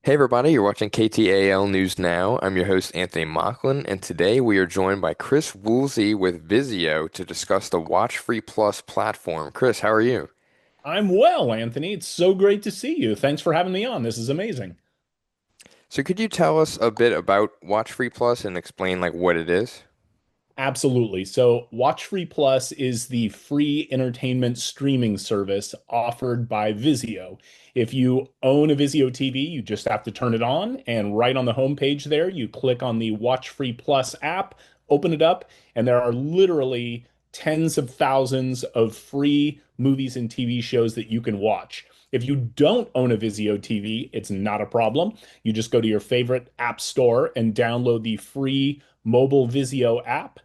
Hey everybody, you're watching KTAL News Now. I'm your host Anthony Mocklin, and today we are joined by Chris Woolsey with Vizio to discuss the WatchFree Plus platform. Chris, how are you? I'm well, Anthony. It's so great to see you. Thanks for having me on. This is amazing. So could you tell us a bit about WatchFree Plus and explain like what it is? Absolutely. So, WatchFree Plus is the free entertainment streaming service offered by Vizio. If you own a Vizio TV, you just have to turn it on, and right on the homepage there, you click on the WatchFree Plus app, open it up, and there are literally tens of thousands of free movies and TV shows that you can watch. If you don't own a Vizio TV, it's not a problem. You just go to your favorite app store and download the free mobile Vizio app,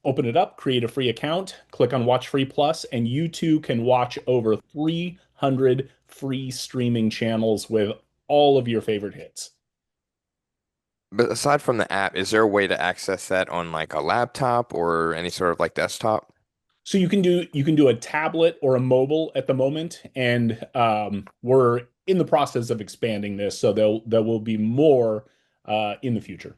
open it up, create a free account, click on Watch Free Plus, and you too can watch over 300 free streaming channels with all of your favorite hits. But aside from the app, is there a way to access that on like a laptop or any sort of like desktop? So you can do a tablet or a mobile at the moment, and we're in the process of expanding this, so there will be more in the future.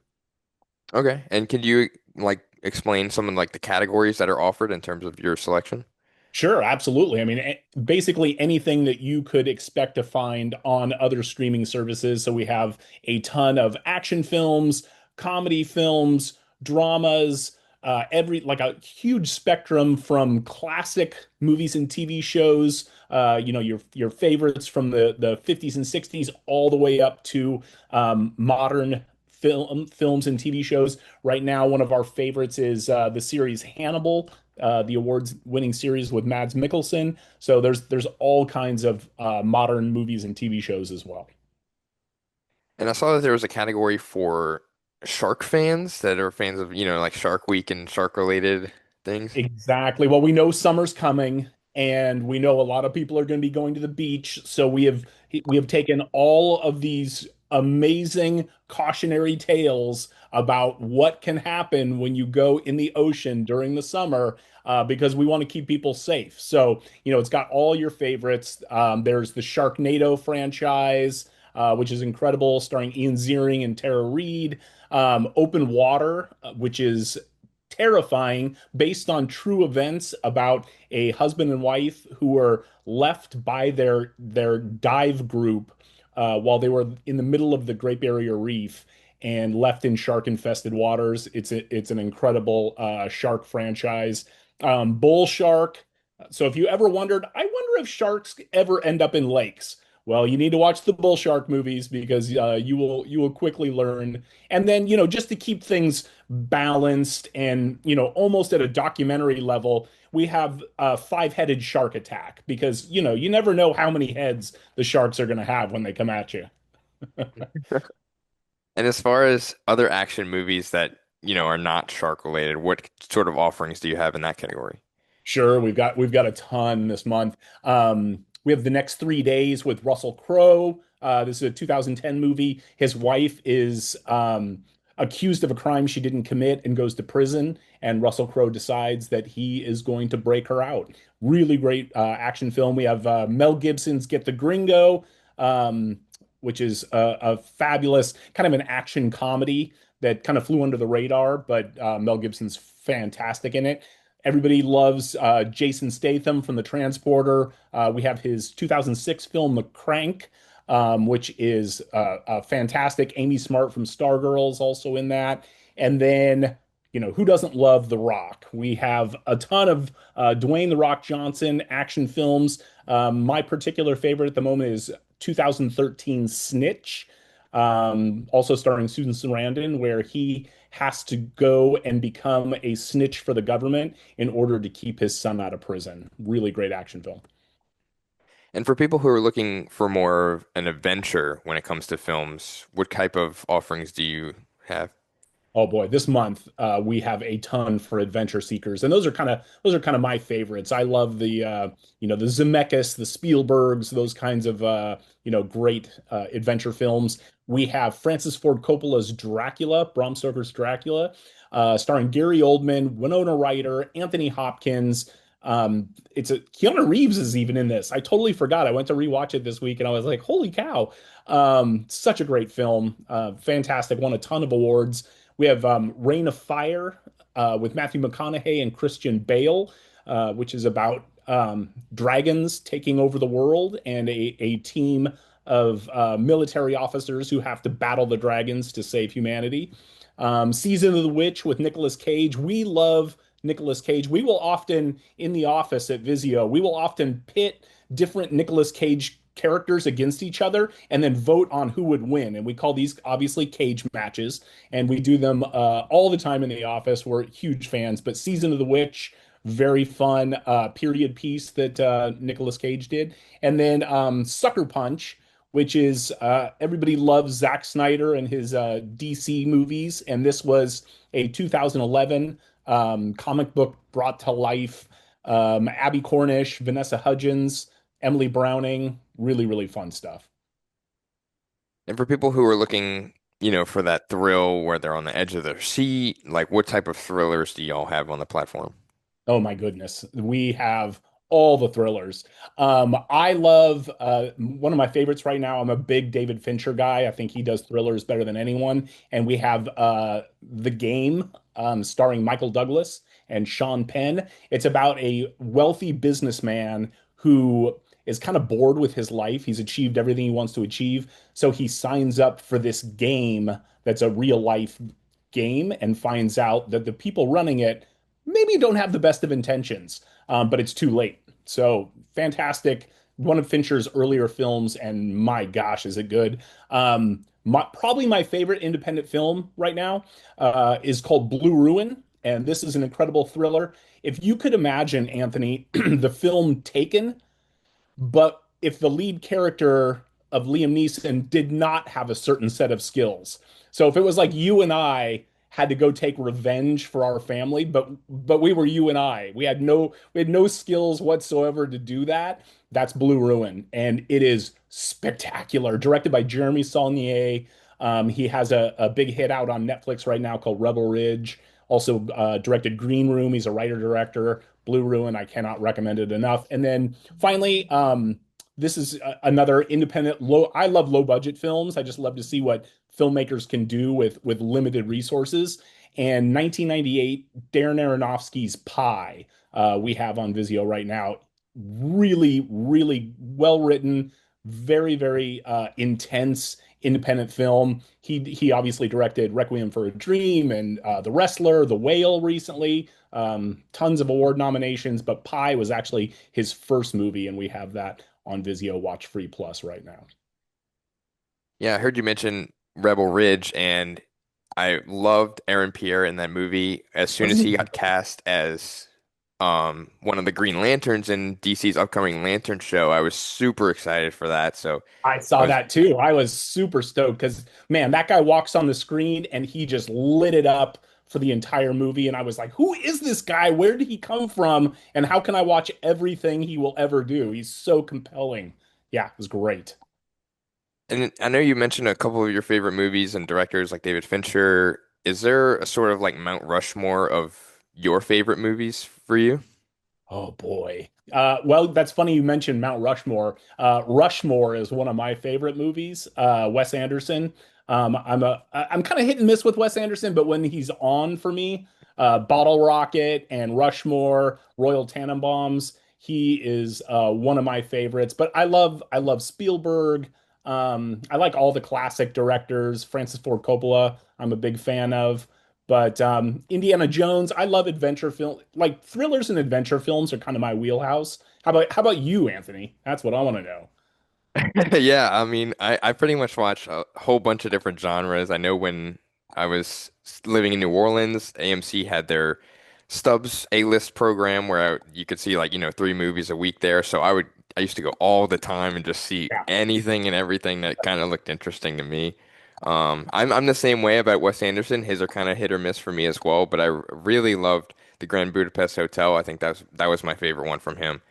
Okay, and can you like explain some of like the categories that are offered in terms of your selection? Sure, absolutely. I mean, basically anything that you could expect to find on other streaming services. So we have a ton of action films, comedy films, dramas, every like a huge spectrum from classic movies and TV shows, your favorites from the 50s and 60s all the way up to modern films and TV shows. Right now, one of our favorites is the series Hannibal, the awards-winning series with Mads Mikkelsen. So there's all kinds of modern movies and TV shows as well. And I saw that there was a category for shark fans that are fans of, like Shark Week and shark related things. Exactly. Well, we know summer's coming, and we know a lot of people are going to be going to the beach. So we have taken all of these amazing cautionary tales about what can happen when you go in the ocean during the summer, because we want to keep people safe. So, it's got all your favorites. There's the Sharknado franchise, which is incredible, starring Ian Ziering and Tara Reid. Open Water, which is terrifying, based on true events about a husband and wife who were left by their dive group while they were in the middle of the Great Barrier Reef and left in shark infested waters. It's an incredible shark franchise. Bull Shark. So if you ever wondered, I wonder if sharks ever end up in lakes. Well, you need to watch the bull shark movies, because you will quickly learn. And then, just to keep things balanced and, almost at a documentary level, we have a five-headed shark attack, because, you never know how many heads the sharks are going to have when they come at you. And as far as other action movies that, are not shark related, what sort of offerings do you have in that category? Sure, we've got a ton this month. We have The Next 3 Days with Russell Crowe. This is a 2010 movie. His wife is accused of a crime she didn't commit and goes to prison, and Russell Crowe decides that he is going to break her out. Really great action film. We have Mel Gibson's Get the Gringo, which is a fabulous kind of an action comedy that kind of flew under the radar, but Mel Gibson's fantastic in it. Everybody loves Jason Statham from The Transporter. We have his 2006 film, The Crank, which is fantastic. Amy Smart from Stargirls also in that. And then, who doesn't love The Rock? We have a ton of Dwayne The Rock Johnson action films. My particular favorite at the moment is 2013 Snitch, also starring Susan Sarandon, where he has to go and become a snitch for the government in order to keep his son out of prison. Really great action film. And for people who are looking for more of an adventure when it comes to films, what type of offerings do you have? Oh boy, this month we have a ton for adventure seekers, and those are kind of my favorites. I love the Zemeckis, the Spielbergs, those kinds of great adventure films. We have Francis Ford Coppola's Dracula, Bram Stoker's Dracula, starring Gary Oldman, Winona Ryder, Anthony Hopkins. It's a Keanu Reeves is even in this. I totally forgot. I went to rewatch it this week and I was like, holy cow. Such a great film. Fantastic. Won a ton of awards. We have Reign of Fire with Matthew McConaughey and Christian Bale, which is about dragons taking over the world and a team of military officers who have to battle the dragons to save humanity. Season of the Witch with Nicolas Cage. We love Nicolas Cage. We will often, in the office at Vizio, we will often pit different Nicolas Cage characters against each other and then vote on who would win. And we call these obviously cage matches. And we do them all the time in the office. We're huge fans. But Season of the Witch, very fun period piece that Nicolas Cage did. And then Sucker Punch, which is everybody loves Zack Snyder and his DC movies. And this was a 2011 comic book brought to life. Abby Cornish, Vanessa Hudgens, Emily Browning, really, really fun stuff. And for people who are looking, for that thrill where they're on the edge of their seat, like what type of thrillers do y'all have on the platform? Oh my goodness. We have all the thrillers. I love one of my favorites right now. I'm a big David Fincher guy. I think he does thrillers better than anyone. And we have The Game, starring Michael Douglas and Sean Penn. It's about a wealthy businessman who is kind of bored with his life. He's achieved everything he wants to achieve. So he signs up for this game that's a real life game and finds out that the people running it maybe don't have the best of intentions, but it's too late. So fantastic. One of Fincher's earlier films, and my gosh, is it good? Probably my favorite independent film right now is called Blue Ruin, and this is an incredible thriller. If you could imagine, Anthony, the film Taken, but if the lead character of Liam Neeson did not have a certain set of skills. So if it was like you and I had to go take revenge for our family, but we were you and I. We had no skills whatsoever to do that. That's Blue Ruin, and it is spectacular. Directed by Jeremy Saulnier. He has a big hit out on Netflix right now called Rebel Ridge. Also directed Green Room. He's a writer director. Blue Ruin, I cannot recommend it enough. And then finally, this is another independent low. I love low budget films. I just love to see what filmmakers can do with limited resources. And 1998, Darren Aronofsky's Pi, we have on Vizio right now. Really, really well written, very, very intense independent film. He obviously directed Requiem for a Dream and The Wrestler, The Whale recently. Tons of award nominations, but Pi was actually his first movie, and we have that on Vizio WatchFree Plus right now. Yeah, I heard you mention Rebel Ridge, and I loved Aaron Pierre in that movie. As soon as Wasn't he he? got cast as one of the Green Lanterns in DC's upcoming Lantern show, I was super excited for that. So I I saw was that too. I was super stoked because, man, that guy walks on the screen and he just lit it up for the entire movie. And I was like, who is this guy? Where did he come from? And how can I watch everything he will ever do? He's so compelling. Yeah, it was great. And I know you mentioned a couple of your favorite movies and directors like David Fincher. Is there a sort of like Mount Rushmore of your favorite movies for you? Oh boy. Well, that's funny you mentioned Mount Rushmore. Rushmore is one of my favorite movies. Wes Anderson. I'm kind of hit and miss with Wes Anderson, but when he's on for me, Bottle Rocket and Rushmore, Royal Tannenbaums, he is one of my favorites. But I love Spielberg. I like all the classic directors. Francis Ford Coppola, I'm a big fan of. But Indiana Jones, I love adventure film. Like thrillers and adventure films are kind of my wheelhouse. How about you, Anthony? That's what I want to know. Yeah, I mean, I pretty much watch a whole bunch of different genres. I know when I was living in New Orleans, AMC had their Stubbs A-list program where you could see like, 3 movies a week there. So I used to go all the time and just see Yeah. anything and everything that kind of looked interesting to me. I'm the same way about Wes Anderson. His are kind of hit or miss for me as well, but I really loved the Grand Budapest Hotel. I think that was my favorite one from him.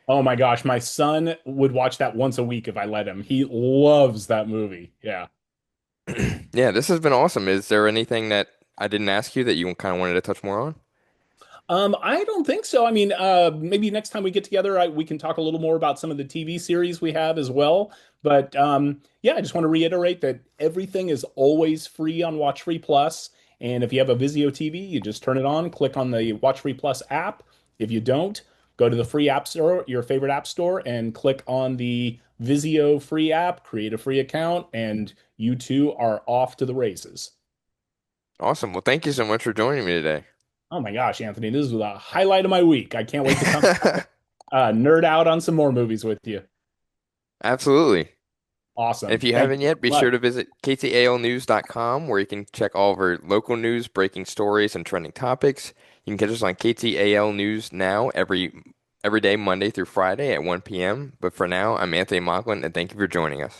Oh my gosh, my son would watch that once a week if I let him. He loves that movie. Yeah. Yeah, this has been awesome. Is there anything that I didn't ask you that you kind of wanted to touch more on? I don't think so. I mean, maybe next time we get together, we can talk a little more about some of the TV series we have as well. But yeah, I just want to reiterate that everything is always free on WatchFree Plus. And if you have a Vizio TV, you just turn it on, click on the WatchFree Plus app. If you don't, go to the free app store, your favorite app store, and click on the Vizio free app, create a free account, and you two are off to the races. Awesome. Well, thank you so much for joining me today. Oh my gosh, Anthony, this is the highlight of my week. I can't wait to come nerd out on some more movies with you. Absolutely. And if Awesome. you Thank haven't you yet, be so much. sure to visit ktalnews.com where you can check all of our local news, breaking stories, and trending topics. You can catch us on KTAL News Now every day, Monday through Friday at 1 p.m. But for now, I'm Anthony Mocklin, and thank you for joining us.